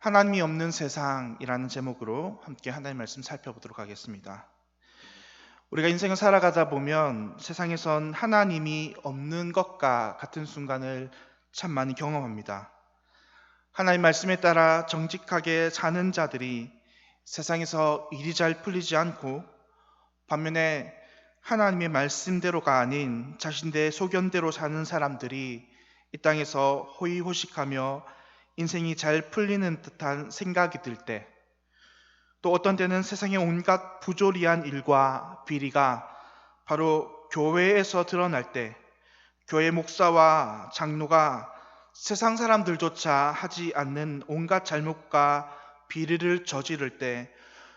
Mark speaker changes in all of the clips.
Speaker 1: 하나님이 없는 세상이라는 제목으로 함께 하나님의 말씀 살펴보도록 하겠습니다. 우리가 인생을 살아가다 보면 세상에선 하나님이 없는 것과 같은 순간을 참 많이 경험합니다. 하나님 말씀에 따라 정직하게 사는 자들이 세상에서 일이 잘 풀리지 않고, 반면에 하나님의 말씀대로가 아닌 자신들의 소견대로 사는 사람들이 이 땅에서 호의호식하며 인생이 잘 풀리는 듯한 생각이 들 때, 또 어떤 때는 세상의 온갖 부조리한 일과 비리가 바로 교회에서 드러날 때, 교회 목사와 장로가 세상 사람들조차 하지 않는 온갖 잘못과 비리를 저지를 때,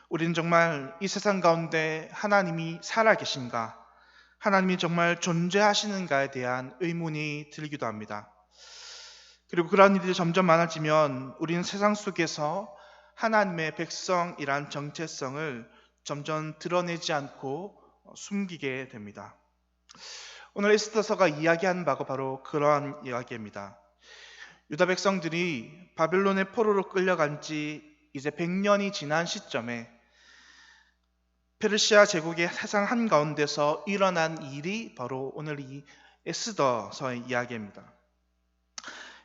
Speaker 1: 우리는 정말 이 세상 가운데 하나님이 살아계신가, 하나님이 정말 존재하시는가에 대한 의문이 들기도 합니다. 그리고 그런 일들이 점점 많아지면 우리는 세상 속에서 하나님의 백성이란 정체성을 점점 드러내지 않고 숨기게 됩니다. 오늘 에스더서가 이야기하는 바가 바로 그러한 이야기입니다. 유다 백성들이 바벨론의 포로로 끌려간 지 이제 100년이 지난 시점에 페르시아 제국의 세상 한가운데서 일어난 일이 바로 오늘 이 에스더서의 이야기입니다.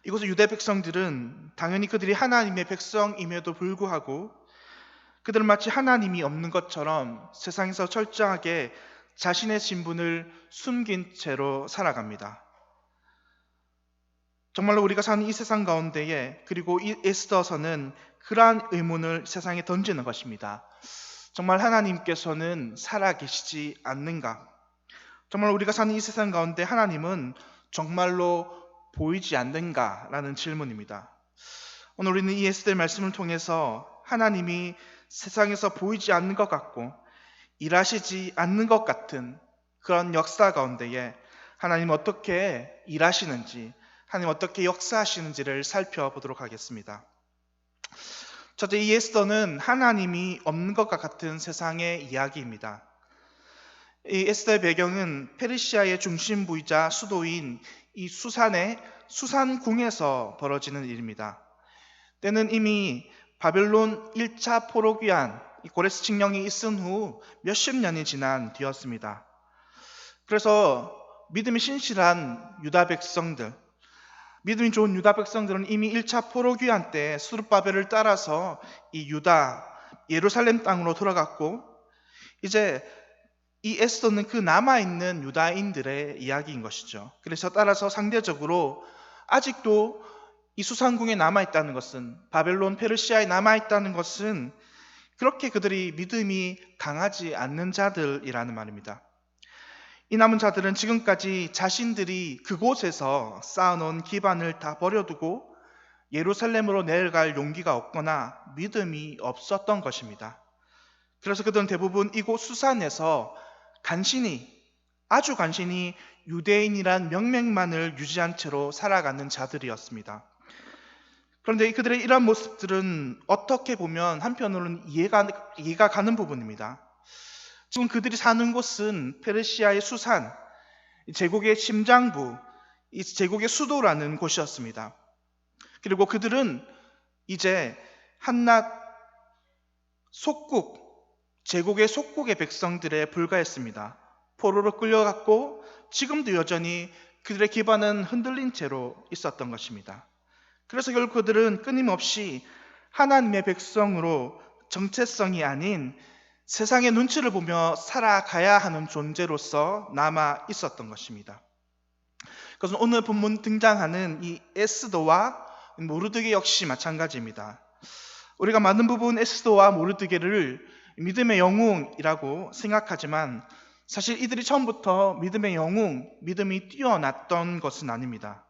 Speaker 1: 이곳의 유대 백성들은 당연히 그들이 하나님의 백성임에도 불구하고 그들은 마치 하나님이 없는 것처럼 세상에서 철저하게 자신의 신분을 숨긴 채로 살아갑니다. 정말로 우리가 사는 이 세상 가운데에, 그리고 이 에스더서는 그러한 의문을 세상에 던지는 것입니다. 정말 하나님께서는 살아계시지 않는가? 정말 우리가 사는 이 세상 가운데 하나님은 정말로 보이지 않는가? 라는 질문입니다. 오늘 우리는 이 에스더의 말씀을 통해서 하나님이 세상에서 보이지 않는 것 같고 일하시지 않는 것 같은 그런 역사 가운데에 하나님 어떻게 일하시는지, 하나님 어떻게 역사하시는지를 살펴보도록 하겠습니다. 첫째, 이 에스더는 하나님이 없는 것과 같은 세상의 이야기입니다. 이 에스더의 배경은 페르시아의 중심부이자 수도인 이 수산의 수산궁에서 벌어지는 일입니다. 때는 이미 바벨론 1차 포로 귀환, 고레스 칙령이 있은 후 몇십 년이 지난 뒤였습니다. 그래서 믿음이 신실한 유다 백성들, 믿음이 좋은 유다 백성들은 이미 1차 포로 귀환 때 스룹바벨을 따라서 이 유다, 예루살렘 땅으로 돌아갔고, 이제 이 에스더는 그 남아있는 유다인들의 이야기인 것이죠. 그래서 따라서 상대적으로 아직도 이 수상궁에 남아있다는 것은, 바벨론 페르시아에 남아있다는 것은 그렇게 그들이 믿음이 강하지 않는 자들이라는 말입니다. 이 남은 자들은 지금까지 자신들이 그곳에서 쌓아놓은 기반을 다 버려두고 예루살렘으로 내려갈 용기가 없거나 믿음이 없었던 것입니다. 그래서 그들은 대부분 이곳 수산에서 아주 간신히 유대인이란 명맥만을 유지한 채로 살아가는 자들이었습니다. 그런데 그들의 이러한 모습들은 어떻게 보면 한편으로는 이해가 가는 부분입니다. 지금 그들이 사는 곳은 페르시아의 수산, 제국의 심장부, 이 제국의 수도라는 곳이었습니다. 그리고 그들은 이제 한낱 제국의 속국의 백성들에 불과했습니다. 포로로 끌려갔고 지금도 여전히 그들의 기반은 흔들린 채로 있었던 것입니다. 그래서 결국 그들은 끊임없이 하나님의 백성으로 정체성이 아닌 세상의 눈치를 보며 살아가야 하는 존재로서 남아 있었던 것입니다. 그래서 오늘 본문 등장하는 이 에스더와 모르드게 역시 마찬가지입니다. 우리가 많은 부분 에스더와 모르드게를 믿음의 영웅이라고 생각하지만 사실 이들이 처음부터 믿음의 영웅, 믿음이 뛰어났던 것은 아닙니다.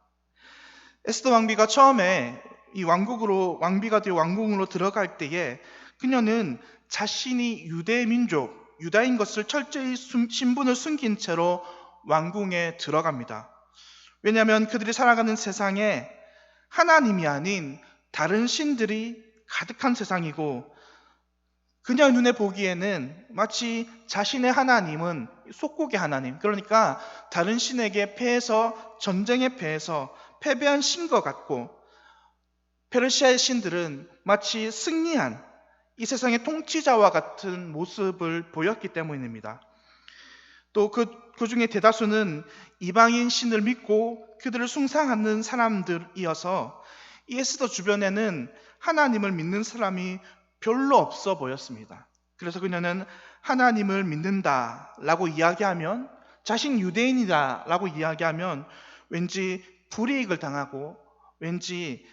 Speaker 1: 에스더 왕비가 처음에 이 왕비가 되어 왕궁으로 들어갈 때에 그녀는 자신이 유다인 것을 철저히 신분을 숨긴 채로 왕궁에 들어갑니다. 왜냐하면 그들이 살아가는 세상에 하나님이 아닌 다른 신들이 가득한 세상이고, 그녀 눈에 보기에는 마치 자신의 하나님은 속국의 하나님, 그러니까 다른 신에게 전쟁에 패해서 패배한 신것 같고, 페르시아의 신들은 마치 승리한 이 세상의 통치자와 같은 모습을 보였기 때문입니다. 또 그 중에 대다수는 이방인 신을 믿고 그들을 숭상하는 사람들이어서 이 에스더 주변에는 하나님을 믿는 사람이 별로 없어 보였습니다. 그래서 그녀는 하나님을 믿는다라고 이야기하면, 자신 유대인이다라고 이야기하면 왠지 불이익을 당하고 왠지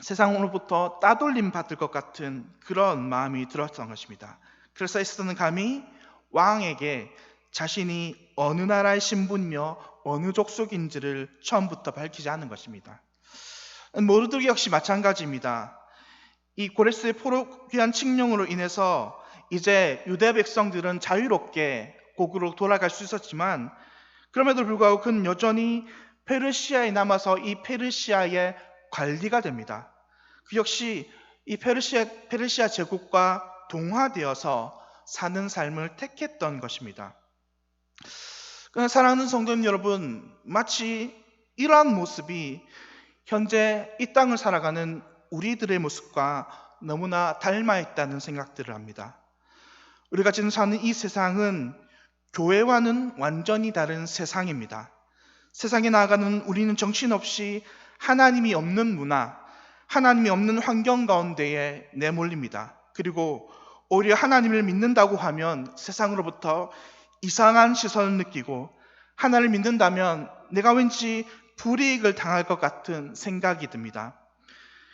Speaker 1: 세상으로부터 따돌림 받을 것 같은 그런 마음이 들었던 것입니다. 그래서 에스더는 감히 왕에게 자신이 어느 나라의 신분이며 어느 족속인지를 처음부터 밝히지 않은 것입니다. 모르드게 역시 마찬가지입니다. 이 고레스의 포로귀환 칙령으로 인해서 이제 유대 백성들은 자유롭게 고국으로 돌아갈 수 있었지만, 그럼에도 불구하고 그는 여전히 페르시아에 남아서 이 페르시아의 관리가 됩니다. 그 역시 이 페르시아 제국과 동화되어서 사는 삶을 택했던 것입니다. 그러나 사랑하는 성도님 여러분, 마치 이러한 모습이 현재 이 땅을 살아가는 우리들의 모습과 너무나 닮아 있다는 생각들을 합니다. 우리가 지금 사는 이 세상은 교회와는 완전히 다른 세상입니다. 세상에 나아가는 우리는 정신없이 하나님이 없는 문화, 하나님이 없는 환경 가운데에 내몰립니다. 그리고 오히려 하나님을 믿는다고 하면 세상으로부터 이상한 시선을 느끼고, 하나님을 믿는다면 내가 왠지 불이익을 당할 것 같은 생각이 듭니다.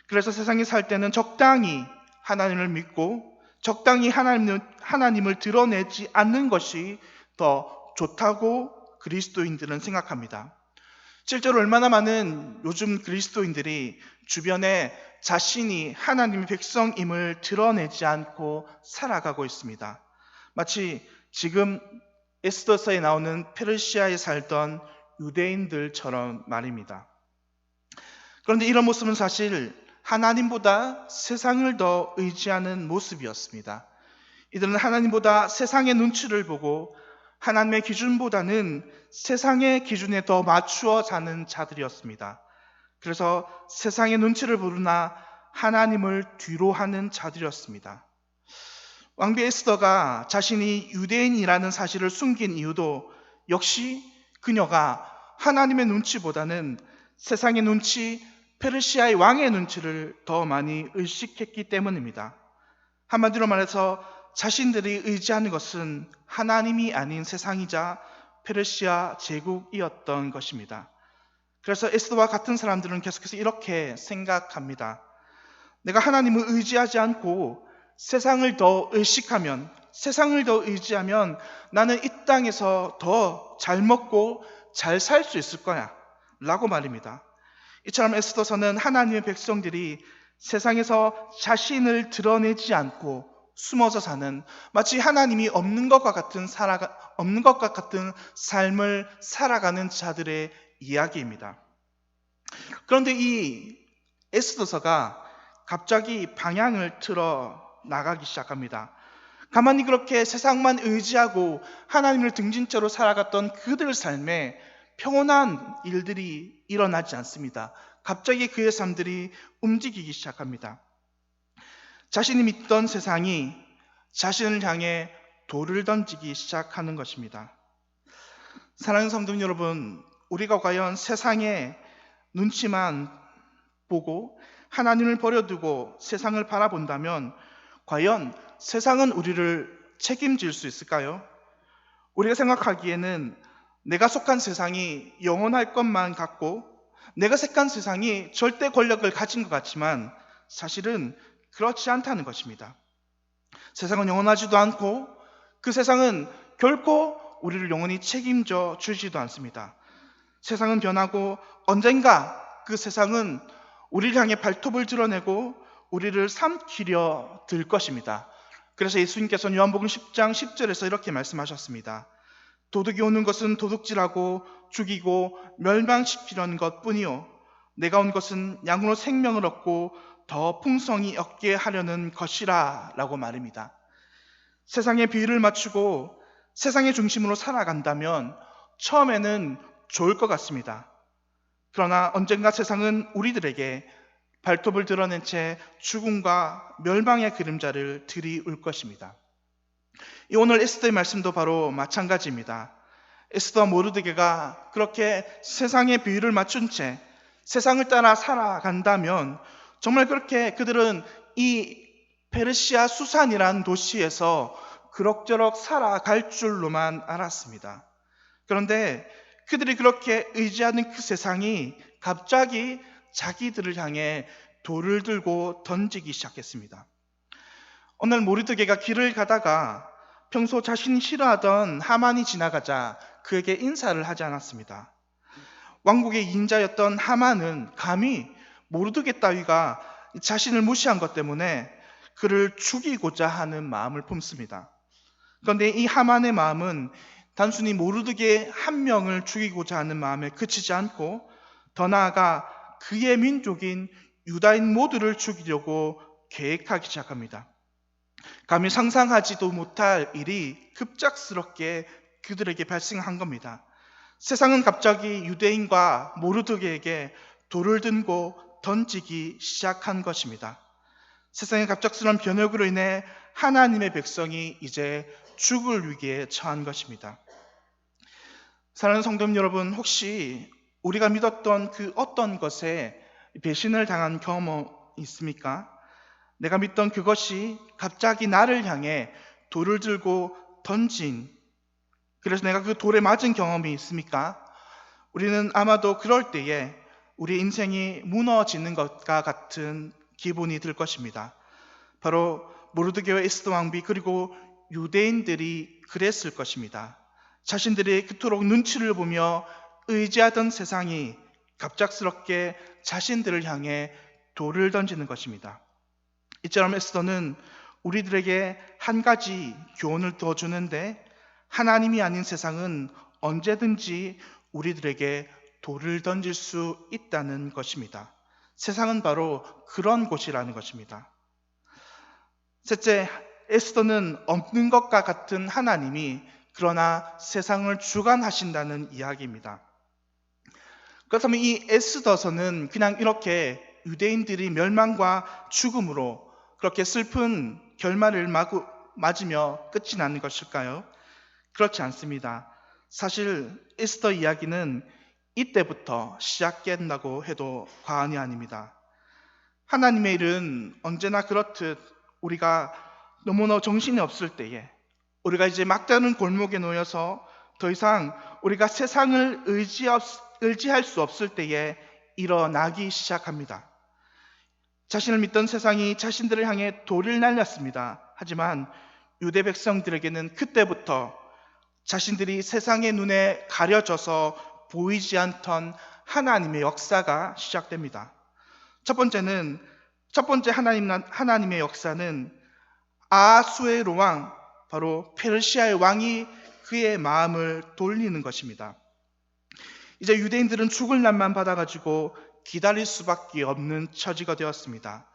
Speaker 1: 그래서 세상에 살 때는 적당히 하나님을 믿고 적당히 하나님을 드러내지 않는 것이 더 좋다고 그리스도인들은 생각합니다. 실제로 얼마나 많은 요즘 그리스도인들이 주변에 자신이 하나님의 백성임을 드러내지 않고 살아가고 있습니다. 마치 지금 에스더서에 나오는 페르시아에 살던 유대인들처럼 말입니다. 그런데 이런 모습은 사실 하나님보다 세상을 더 의지하는 모습이었습니다. 이들은 하나님보다 세상의 눈치를 보고 하나님의 기준보다는 세상의 기준에 더 맞추어 사는 자들이었습니다. 그래서 세상의 눈치를 보르나 하나님을 뒤로 하는 자들이었습니다. 왕비 에스더가 자신이 유대인이라는 사실을 숨긴 이유도 역시 그녀가 하나님의 눈치보다는 세상의 눈치, 페르시아의 왕의 눈치를 더 많이 의식했기 때문입니다. 한마디로 말해서 자신들이 의지하는 것은 하나님이 아닌 세상이자 페르시아 제국이었던 것입니다. 그래서 에스더와 같은 사람들은 계속해서 이렇게 생각합니다. 내가 하나님을 의지하지 않고 세상을 더 의식하면, 세상을 더 의지하면 나는 이 땅에서 더 잘 먹고 잘 살 수 있을 거야 라고 말입니다. 이처럼 에스더서는 하나님의 백성들이 세상에서 자신을 드러내지 않고 숨어서 사는, 마치 하나님이 없는 것과 같은 삶을 살아가는 자들의 이야기입니다. 그런데 이 에스더서가 갑자기 방향을 틀어 나가기 시작합니다. 가만히 그렇게 세상만 의지하고 하나님을 등진 채로 살아갔던 그들 삶에 평온한 일들이 일어나지 않습니다. 갑자기 그의 삶들이 움직이기 시작합니다. 자신이 믿던 세상이 자신을 향해 돌을 던지기 시작하는 것입니다. 사랑하는 성도 여러분, 우리가 과연 세상의 눈치만 보고 하나님을 버려두고 세상을 바라본다면 과연 세상은 우리를 책임질 수 있을까요? 우리가 생각하기에는 내가 속한 세상이 영원할 것만 같고 내가 속한 세상이 절대 권력을 가진 것 같지만 사실은 그렇지 않다는 것입니다. 세상은 영원하지도 않고 그 세상은 결코 우리를 영원히 책임져 주지도 않습니다. 세상은 변하고 언젠가 그 세상은 우리를 향해 발톱을 드러내고 우리를 삼키려 들 것입니다. 그래서 예수님께서는 요한복음 10장 10절에서 이렇게 말씀하셨습니다. 도둑이 오는 것은 도둑질하고 죽이고 멸망시키려는 것뿐이요 내가 온 것은 양으로 생명을 얻고 더 풍성히 얻게 하려는 것이라 라고 말입니다. 세상에 비율을 맞추고 세상의 중심으로 살아간다면 처음에는 좋을 것 같습니다. 그러나 언젠가 세상은 우리들에게 발톱을 드러낸 채 죽음과 멸망의 그림자를 들이울 것입니다. 이 오늘 에스더의 말씀도 바로 마찬가지입니다. 에스더와 모르드게가 그렇게 세상의 비율을 맞춘 채 세상을 따라 살아간다면 정말 그렇게 그들은 이 페르시아 수산이라는 도시에서 그럭저럭 살아갈 줄로만 알았습니다. 그런데 그들이 그렇게 의지하는 그 세상이 갑자기 자기들을 향해 돌을 들고 던지기 시작했습니다. 오늘 모르드게가 길을 가다가 평소 자신이 싫어하던 하만이 지나가자 그에게 인사를 하지 않았습니다. 왕국의 인자였던 하만은 감히 모르드게 따위가 자신을 무시한 것 때문에 그를 죽이고자 하는 마음을 품습니다. 그런데 이 하만의 마음은 단순히 모르드게 한 명을 죽이고자 하는 마음에 그치지 않고 더 나아가 그의 민족인 유다인 모두를 죽이려고 계획하기 시작합니다. 감히 상상하지도 못할 일이 급작스럽게 그들에게 발생한 겁니다. 세상은 갑자기 유대인과 모르드게에게 돌을 들고 던지기 시작한 것입니다. 세상의 갑작스러운 변혁으로 인해 하나님의 백성이 이제 죽을 위기에 처한 것입니다. 사랑하는 성도 여러분, 혹시 우리가 믿었던 그 어떤 것에 배신을 당한 경험 있습니까? 내가 믿던 그것이 갑자기 나를 향해 돌을 들고 던진, 그래서 내가 그 돌에 맞은 경험이 있습니까? 우리는 아마도 그럴 때에 우리 인생이 무너지는 것과 같은 기분이 들 것입니다. 바로 모르드게와 에스더 왕비 그리고 유대인들이 그랬을 것입니다. 자신들이 그토록 눈치를 보며 의지하던 세상이 갑작스럽게 자신들을 향해 돌을 던지는 것입니다. 이처럼 에스더는 우리들에게 한 가지 교훈을 더 주는데, 하나님이 아닌 세상은 언제든지 우리들에게 돌을 던질 수 있다는 것입니다. 세상은 바로 그런 곳이라는 것입니다. 셋째, 에스더는 없는 것과 같은 하나님이 그러나 세상을 주관하신다는 이야기입니다. 그렇다면 이 에스더서는 그냥 이렇게 유대인들이 멸망과 죽음으로 그렇게 슬픈 결말을 맞으며 끝이 나는 것일까요? 그렇지 않습니다. 사실 에스더 이야기는 이때부터 시작된다고 해도 과언이 아닙니다. 하나님의 일은 언제나 그렇듯 우리가 너무나 정신이 없을 때에, 우리가 이제 막다른 골목에 놓여서 더 이상 우리가 세상을 의지할 수 없을 때에 일어나기 시작합니다. 자신을 믿던 세상이 자신들을 향해 돌을 날렸습니다. 하지만 유대 백성들에게는 그때부터 자신들이 세상의 눈에 가려져서 보이지 않던 하나님의 역사가 시작됩니다. 첫 번째 하나님의 역사는 아하수에로 왕, 바로 페르시아의 왕이 그의 마음을 돌리는 것입니다. 이제 유대인들은 죽을 날만 받아가지고 기다릴 수밖에 없는 처지가 되었습니다.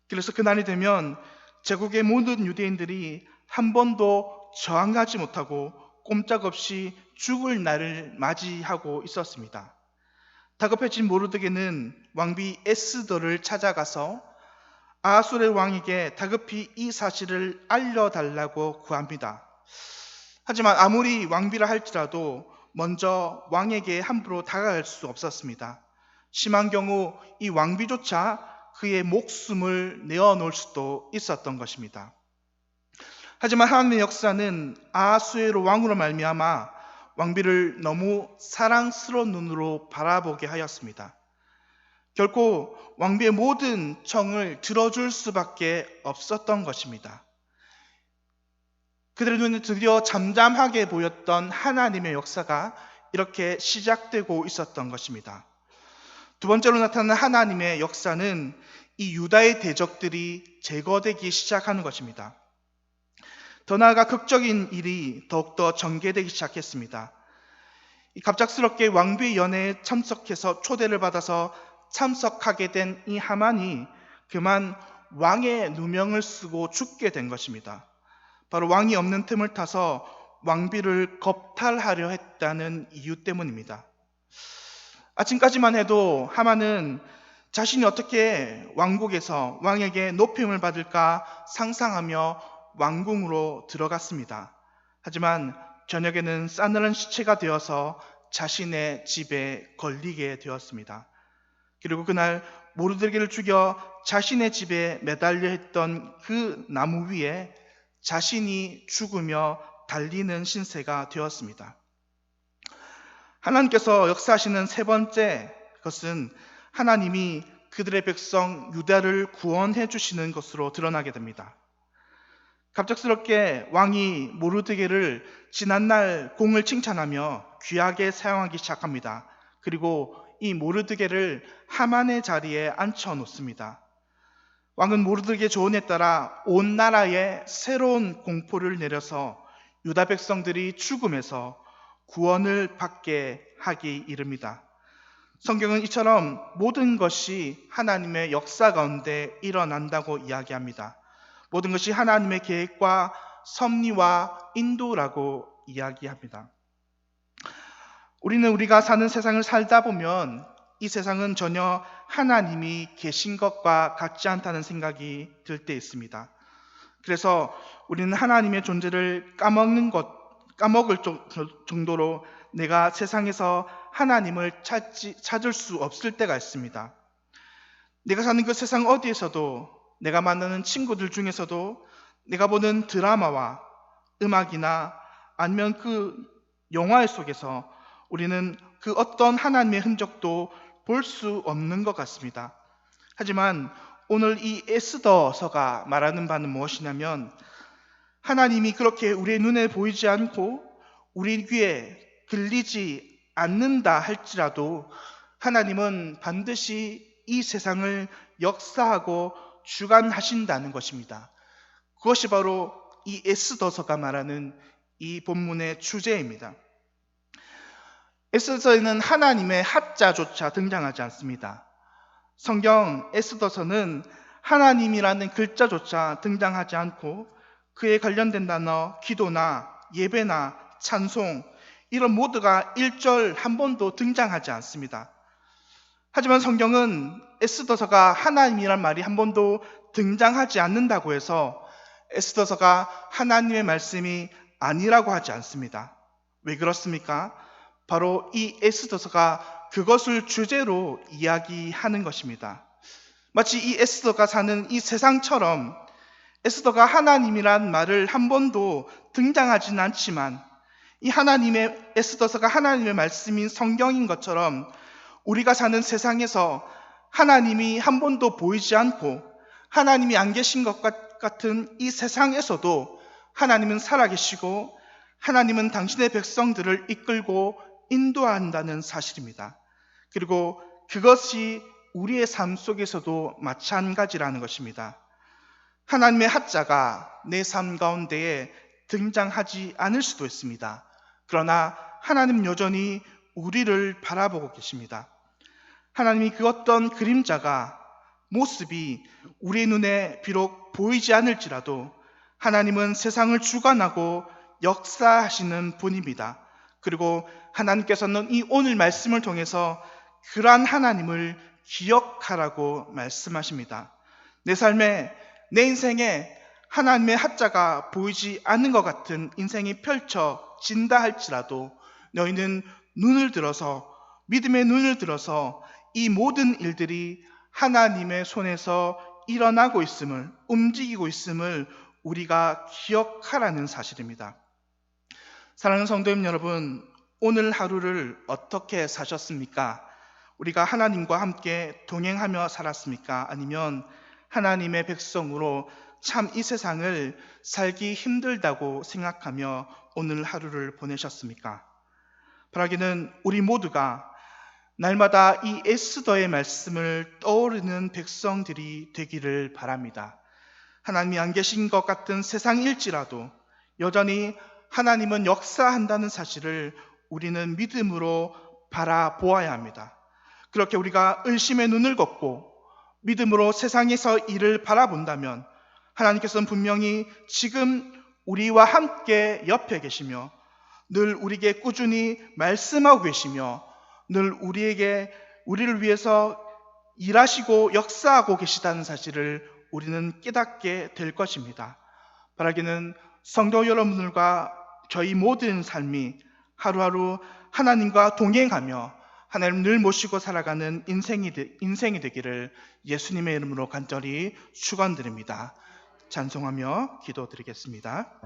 Speaker 1: 그래서 그날이 되면 제국의 모든 유대인들이 한 번도 저항하지 못하고 꼼짝없이 죽을 날을 맞이하고 있었습니다. 다급해진 모르드게는 왕비 에스더를 찾아가서 아하수의 왕에게 다급히 이 사실을 알려달라고 구합니다. 하지만 아무리 왕비라 할지라도 먼저 왕에게 함부로 다가갈 수 없었습니다. 심한 경우 이 왕비조차 그의 목숨을 내어놓을 수도 있었던 것입니다. 하지만 하나님의 역사는 아하수에로 왕으로 말미암아 왕비를 너무 사랑스러운 눈으로 바라보게 하였습니다. 결코 왕비의 모든 청을 들어줄 수밖에 없었던 것입니다. 그들의 눈에 드디어 잠잠하게 보였던 하나님의 역사가 이렇게 시작되고 있었던 것입니다. 두 번째로 나타나는 하나님의 역사는 이 유다의 대적들이 제거되기 시작하는 것입니다. 더 나아가 극적인 일이 더욱더 전개되기 시작했습니다. 갑작스럽게 왕비의 연회에 참석해서 초대를 받아서 참석하게 된 이 하만이 그만 왕의 누명을 쓰고 죽게 된 것입니다. 바로 왕이 없는 틈을 타서 왕비를 겁탈하려 했다는 이유 때문입니다. 아침까지만 해도 하만은 자신이 어떻게 왕국에서 왕에게 높임을 받을까 상상하며 왕궁으로 들어갔습니다. 하지만 저녁에는 싸늘한 시체가 되어서 자신의 집에 걸리게 되었습니다. 그리고 그날 모르드게를 죽여 자신의 집에 매달려 있던 그 나무 위에 자신이 죽으며 달리는 신세가 되었습니다. 하나님께서 역사하시는 세 번째 것은 하나님이 그들의 백성 유다를 구원해 주시는 것으로 드러나게 됩니다. 갑작스럽게 왕이 모르드게를 지난날 공을 칭찬하며 귀하게 사용하기 시작합니다. 그리고 이 모르드게를 하만의 자리에 앉혀 놓습니다. 왕은 모르드게 조언에 따라 온 나라에 새로운 공포를 내려서 유다 백성들이 죽음에서 구원을 받게 하기 이릅니다. 성경은 이처럼 모든 것이 하나님의 역사 가운데 일어난다고 이야기합니다. 모든 것이 하나님의 계획과 섭리와 인도라고 이야기합니다. 우리는 우리가 사는 세상을 살다 보면 이 세상은 전혀 하나님이 계신 것과 같지 않다는 생각이 들 때 있습니다. 그래서 우리는 하나님의 존재를 까먹을 정도로 내가 세상에서 하나님을 찾을 수 없을 때가 있습니다. 내가 사는 그 세상 어디에서도, 내가 만나는 친구들 중에서도, 내가 보는 드라마와 음악이나 아니면 그 영화 속에서 우리는 그 어떤 하나님의 흔적도 볼 수 없는 것 같습니다. 하지만 오늘 이 에스더서가 말하는 바는 무엇이냐면, 하나님이 그렇게 우리의 눈에 보이지 않고 우리 귀에 들리지 않는다 할지라도 하나님은 반드시 이 세상을 역사하고 주관하신다는 것입니다. 그것이 바로 이 에스더서가 말하는 이 본문의 주제입니다. 에스더서에는 하나님의 하자조차 등장하지 않습니다. 성경 에스더서는 하나님이라는 글자조차 등장하지 않고 그에 관련된 단어 기도나 예배나 찬송 이런 모두가 1절 한 번도 등장하지 않습니다. 하지만 성경은 에스더서가 하나님이란 말이 한 번도 등장하지 않는다고 해서 에스더서가 하나님의 말씀이 아니라고 하지 않습니다. 왜 그렇습니까? 바로 이 에스더서가 그것을 주제로 이야기하는 것입니다. 마치 이 에스더가 사는 이 세상처럼 에스더가 하나님이란 말을 한 번도 등장하지는 않지만 이 하나님의 에스더서가 하나님의 말씀인 성경인 것처럼 우리가 사는 세상에서 하나님이 한 번도 보이지 않고 하나님이 안 계신 것 같은 이 세상에서도 하나님은 살아계시고 하나님은 당신의 백성들을 이끌고 인도한다는 사실입니다. 그리고 그것이 우리의 삶 속에서도 마찬가지라는 것입니다. 하나님의 하자가 내 삶 가운데에 등장하지 않을 수도 있습니다. 그러나 하나님 여전히 우리를 바라보고 계십니다. 하나님이 그 어떤 그림자가, 모습이 우리의 눈에 비록 보이지 않을지라도 하나님은 세상을 주관하고 역사하시는 분입니다. 그리고 하나님께서는 이 오늘 말씀을 통해서 그러한 하나님을 기억하라고 말씀하십니다. 내 삶에, 내 인생에 하나님의 하자가 보이지 않는 것 같은 인생이 펼쳐진다 할지라도 너희는 눈을 들어서, 믿음의 눈을 들어서 이 모든 일들이 하나님의 손에서 일어나고 있음을, 움직이고 있음을 우리가 기억하라는 사실입니다. 사랑하는 성도님 여러분, 오늘 하루를 어떻게 사셨습니까? 우리가 하나님과 함께 동행하며 살았습니까? 아니면 하나님의 백성으로 참 이 세상을 살기 힘들다고 생각하며 오늘 하루를 보내셨습니까? 바라기는 우리 모두가 날마다 이 에스더의 말씀을 떠오르는 백성들이 되기를 바랍니다. 하나님이 안 계신 것 같은 세상일지라도 여전히 하나님은 역사한다는 사실을 우리는 믿음으로 바라보아야 합니다. 그렇게 우리가 의심의 눈을 걷고 믿음으로 세상에서 일을 바라본다면 하나님께서는 분명히 지금 우리와 함께 옆에 계시며 늘 우리에게 꾸준히 말씀하고 계시며 늘 우리를 위해서 일하시고 역사하고 계시다는 사실을 우리는 깨닫게 될 것입니다. 바라기는 성도 여러분들과 저희 모든 삶이 하루하루 하나님과 동행하며 하나님 늘 모시고 살아가는 인생이 되기를 예수님의 이름으로 간절히 축원드립니다. 찬송하며 기도드리겠습니다.